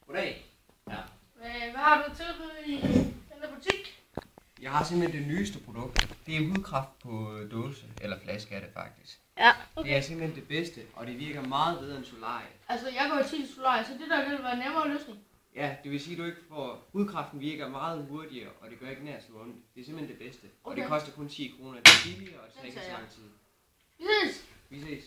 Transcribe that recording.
Goddag. Ja. Hvad har du til i den der butik? Jeg har simpelthen det nyeste produkt. Det er hudkraft på dåse, eller flaske er det faktisk. Ja, okay. Det er simpelthen det bedste, og det virker meget bedre end Solarie. Altså, jeg går til Solarie, så det der vil være nemmere løsning. Ja, det vil sige, at du ikke får... Hudkraften virker meget hurtigere, og det gør ikke nær så ondt. Det er simpelthen det bedste. Okay. Og det koster kun 10 kroner. Det er billigere, og det tager ikke så lang tid. Vi ses! Vi ses.